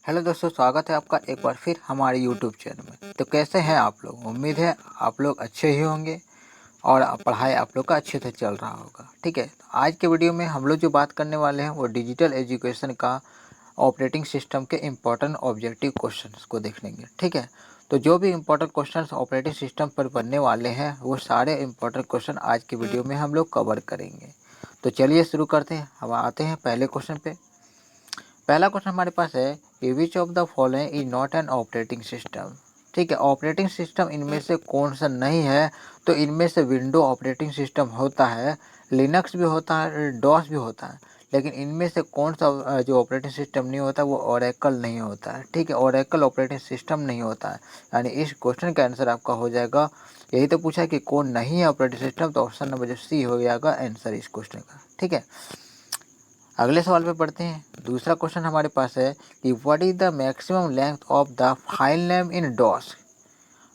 Hello दोस्तों, स्वागत है आपका एक बार फिर हमारे यूट्यूब चैनल में। तो कैसे हैं आप लोग? उम्मीद है आप लोग अच्छे ही होंगे और पढ़ाई आप लोग का अच्छे से चल रहा होगा। ठीक है, तो आज के वीडियो में हम लोग जो बात करने वाले हैं वो डिजिटल एजुकेशन का ऑपरेटिंग सिस्टम के इम्पोर्टेंट ऑब्जेक्टिव क्वेश्चंस को देखेंगे। ठीक है, तो जो भी इम्पोर्टेंट क्वेश्चंस ऑपरेटिंग सिस्टम पर बनने वाले हैं वो सारे इम्पोर्टेंट क्वेश्चन आज की वीडियो में हम लोग कवर करेंगे। तो चलिए शुरू करते हैं। हम आते हैं पहले क्वेश्चन पे। पहला क्वेश्चन हमारे पास है कि विच of the following is not an operating system. ठीक है, ऑपरेटिंग सिस्टम इनमें से कौन सा नहीं है? तो इनमें से विंडो ऑपरेटिंग सिस्टम होता है, लिनक्स भी होता है, डॉस भी होता है, लेकिन इनमें से कौन सा जो ऑपरेटिंग सिस्टम नहीं होता वो ओरेकल नहीं होता है। ठीक है, ओरेकल ऑपरेटिंग सिस्टम नहीं होता है, यानी इस क्वेश्चन का आंसर आपका हो जाएगा, यही तो पूछा है कि कौन नहीं है ऑपरेटिंग सिस्टम, तो ऑप्शन नंबर जो सी हो जाएगा आंसर इस क्वेश्चन का। ठीक है, अगले सवाल पे पढ़ते हैं। दूसरा क्वेश्चन हमारे पास है कि what is the maximum length of the file name in DOS.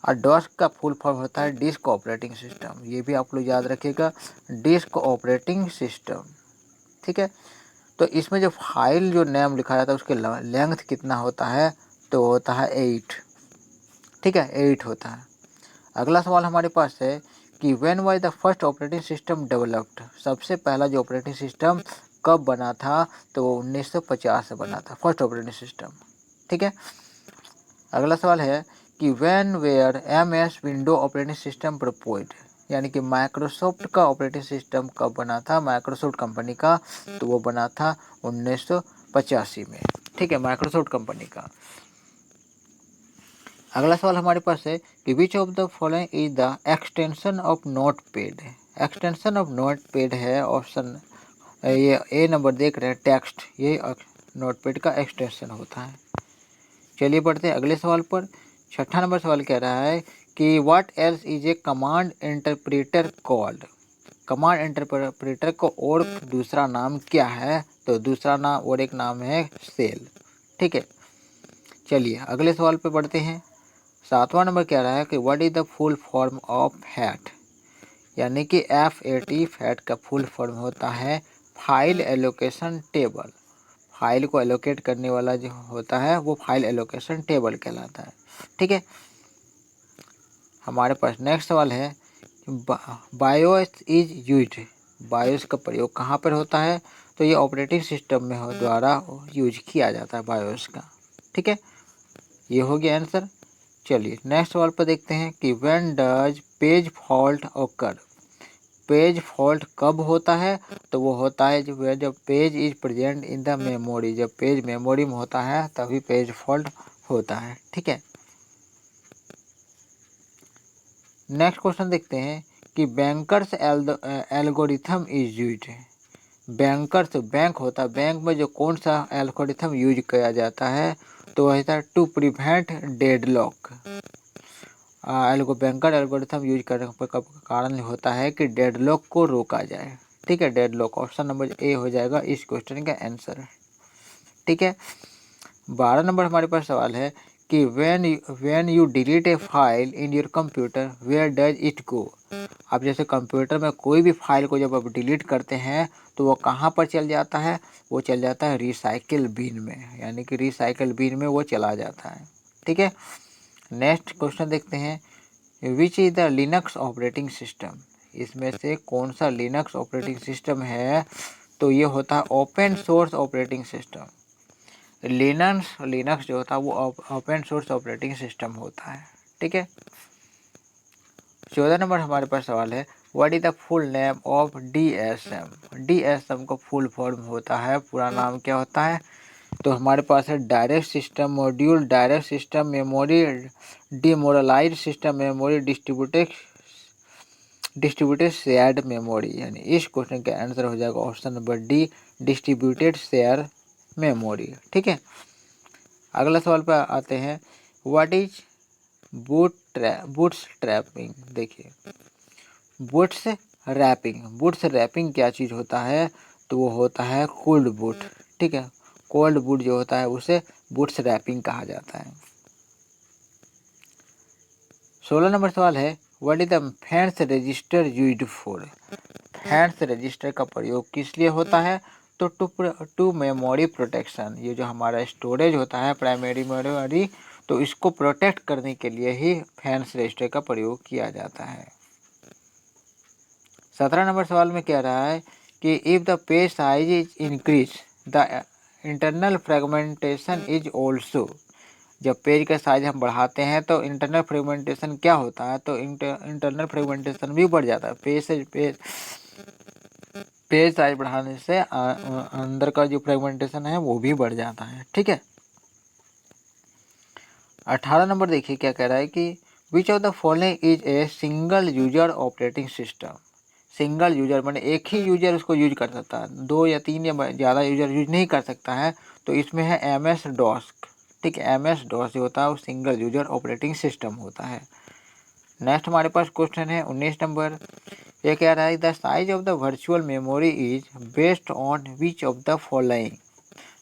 और डॉस का फुल फॉर्म होता है डिस्क ऑपरेटिंग सिस्टम। ये भी आप लोग याद रखिएगा, डिस्क ऑपरेटिंग सिस्टम। ठीक है, तो इसमें जो फाइल जो नेम लिखा जाता है उसके लेंथ कितना होता है? तो होता है 8। ठीक है, 8 होता है। अगला सवाल हमारे पास है कि when was the first operating system developed. सबसे पहला जो ऑपरेटिंग सिस्टम कब बना था? तो वो 1950 से बना था फर्स्ट ऑपरेटिंग सिस्टम। ठीक है, अगला सवाल है कि when were M S window operating system proposed, यानी कि माइक्रोसॉफ्ट का ऑपरेटिंग सिस्टम कब बना था? माइक्रोसॉफ्ट कंपनी का, तो वो बना था 1985 में। ठीक है, माइक्रोसॉफ्ट कंपनी का। अगला सवाल हमारे पास है कि विच of the following is the extension of note pad. Extension of note pad है ऑप्शन, ये ए नंबर देख रहे हैं टेक्स्ट, ये नोट पैड का एक्सटेंशन होता है। चलिए बढ़ते हैं अगले सवाल पर। छठा नंबर सवाल कह रहा है कि what else is a command interpreter called. Command interpreter को और दूसरा नाम क्या है? तो दूसरा नाम और एक नाम है सेल। ठीक है, चलिए अगले सवाल पर बढ़ते हैं। सातवां नंबर कह रहा है कि what is the full form of fat, यानी कि FAT फैट का फुल फॉर्म होता है फाइल एलोकेशन टेबल। फाइल को एलोकेट करने वाला जो होता है वो फाइल एलोकेशन टेबल कहलाता है। ठीक है, हमारे पास नेक्स्ट सवाल है बायोस इज यूज। बायोस का प्रयोग कहाँ पर होता है? तो ये ऑपरेटिंग सिस्टम में द्वारा यूज किया जाता है बायोस का। ठीक है, ये हो गया आंसर। चलिए नेक्स्ट सवाल पर देखते हैं कि when does page fault occur. Page fault कब होता है? तो वो होता है जब page is present in the memory. जब पेज मेमोरी में होता है तभी पेज फॉल्ट होता है। ठीक है, नेक्स्ट क्वेश्चन देखते हैं कि bankers algorithm is use. Bankers bank होता है, बैंक में जो कौन सा एल्गोरिथम यूज किया जाता है? तो वह है to prevent deadlock. Banker algorithm use करने का कारण होता है कि डेडलॉक को रोका जाए। ठीक है, डेडलॉक ऑप्शन नंबर ए हो जाएगा इस क्वेश्चन का आंसर। ठीक है, 12 नंबर हमारे पास सवाल है कि when you delete a file in your computer where does it go. आप जैसे कंप्यूटर में कोई भी फाइल को जब आप डिलीट करते हैं तो वो कहाँ पर चल जाता है? वो चल जाता है रिसाइकिल बिन में, यानी कि रिसाइकिल बिन में वो चला जाता है। ठीक है, नेक्स्ट क्वेश्चन देखते हैं which is the Linux operating system. इसमें से कौन सा लिनक्स ऑपरेटिंग सिस्टम है? तो ये होता है open source operating system. Linux जो होता है वो ओपन सोर्स ऑपरेटिंग सिस्टम होता है। ठीक है, 14 नंबर हमारे पास सवाल है what is the full name of DSM। DSM का फुल फॉर्म होता है, पूरा नाम क्या होता है? तो हमारे पास है direct system module, direct system memory, demoralise system memory, distributed shared memory. यानी इस क्वेश्चन का आंसर हो जाएगा option number D, distributed share memory. ठीक है, अगला सवाल पर आते हैं व्हाट इज बूट्स ट्रैपिंग। देखिए बूट्स रैपिंग क्या चीज़ होता है? तो वो होता है कोल्ड बूट। ठीक है, कोल्ड बूट जो होता है उसे बूट्स रैपिंग कहा जाता है। 16 नंबर सवाल है what is the fans register used for. Fans register का प्रयोग किस लिए होता है? तो टू मेमोरी प्रोटेक्शन, ये जो हमारा स्टोरेज होता है प्राइमरी मेमोरी, तो इसको प्रोटेक्ट करने के लिए ही फैंस रजिस्टर का प्रयोग किया जाता है। 17 नंबर सवाल में कह रहा है कि if the page size is increase the internal fragmentation is also, जब पेज का साइज हम बढ़ाते हैं तो इंटरनल फ्रेगमेंटेशन क्या होता है, तो इंटरनल फ्रेगमेंटेशन भी बढ़ जाता है। पेज साइज बढ़ाने से अंदर का जो फ्रेगमेंटेशन है वो भी बढ़ जाता है। ठीक है। 18 नंबर देखिए क्या कह रहा है कि विच of the following is a single user operating system. Single user मैंने एक ही यूजर उसको यूज कर सकता है, 2 या 3 या ज़्यादा यूजर यूज नहीं कर सकता है। तो इसमें है MS DOS। ठीक है, MS DOS जो होता है वो सिंगल यूजर ऑपरेटिंग सिस्टम होता है। नेक्स्ट हमारे पास क्वेश्चन है 19 नंबर। ये कह रहा है the size of the virtual memory is based on which of the following.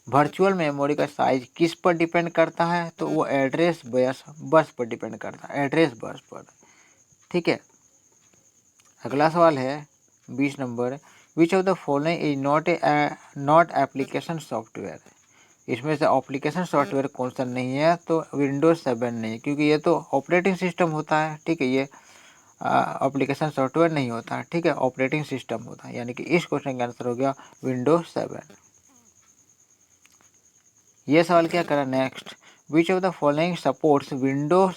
Virtual memory का साइज किस पर डिपेंड करता है, तो वो एड्रेस बस पर डिपेंड करता है, एड्रेस बस पर। ठीक है। अगला सवाल है 20 number. Which of the following is not application software. इसमें से एप्लीकेशन सॉफ्टवेयर कौन सा नहीं है, तो विंडोज 7 नहीं, क्योंकि ये तो ऑपरेटिंग सिस्टम होता है। ठीक है, ये एप्लीकेशन सॉफ्टवेयर नहीं होता है। ठीक है, ऑपरेटिंग सिस्टम होता है, यानी कि इस क्वेश्चन का आंसर हो गया विंडोज 7। ये सवाल क्या करा next. Which of the following supports Windows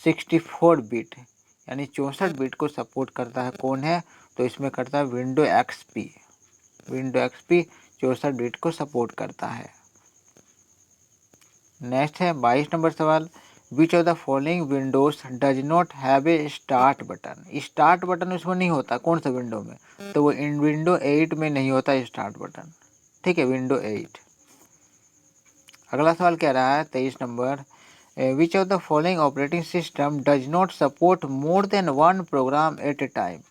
64 bit, यानी 64 बिट को सपोर्ट करता है, कौन है, तो इसमें करता है window XP. Window XP 64 bit को सपोर्ट करता है। नेक्स्ट है 22 नंबर सवाल। विच of the following Windows does not have a start button. Start button उसमें नहीं होता, कौन सा विंडो में, तो वो इन विंडो 8 में नहीं होता स्टार्ट बटन। ठीक है, विंडो 8। अगला सवाल कह रहा है 23 number. Which of the following operating system does not support more than one program at a time.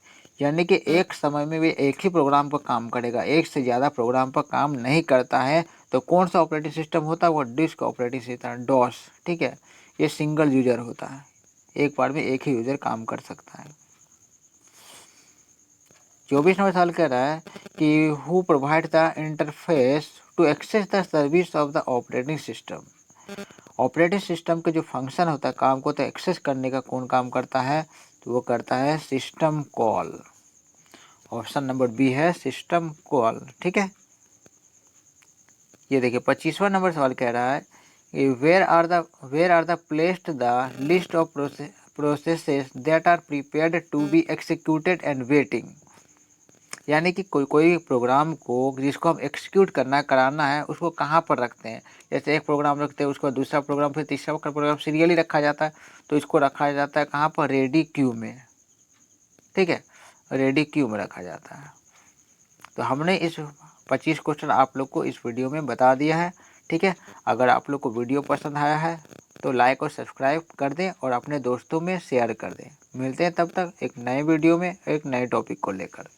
यानी कि एक समय में भी एक ही प्रोग्राम पर काम करेगा, एक से ज़्यादा प्रोग्राम पर काम नहीं करता है। तो कौन सा ऑपरेटिंग सिस्टम होता है, वो डिस्क ऑपरेटिंग सिस्टम, डॉस। ठीक है, ये सिंगल यूजर होता है, एक बार में एक ही यूजर काम कर सकता है। 24 नंबर सवाल कह रहा है कि who provide the interface to access the service of the operating system. Operating system के जो फंक्शन होता है, काम को तो एक्सेस करने का कौन काम करता है, तो वो करता है system call. Option number B है सिस्टम कॉल। ठीक है। ये देखिए 25वां नंबर सवाल कह रहा है कि where are the placed the list of processes that are prepared to be executed and waiting. यानी कि कोई प्रोग्राम को जिसको हम एक्सिक्यूट कराना है, उसको कहाँ पर रखते हैं। जैसे एक प्रोग्राम रखते हैं, उसको दूसरा प्रोग्राम, फिर तीसरा प्रोग्राम सीरियली रखा जाता है। तो इसको रखा जाता है कहाँ पर, रेडी क्यू में। ठीक है, रेडी क्यू में रखा जाता है। तो हमने इस 25 क्वेश्चन आप लोग को इस वीडियो में बता दिया है। ठीक है, अगर आप लोग को वीडियो पसंद आया है तो लाइक और सब्सक्राइब कर दें और अपने दोस्तों में शेयर कर दें। मिलते हैं तब तक एक नए वीडियो में एक नए टॉपिक को लेकर।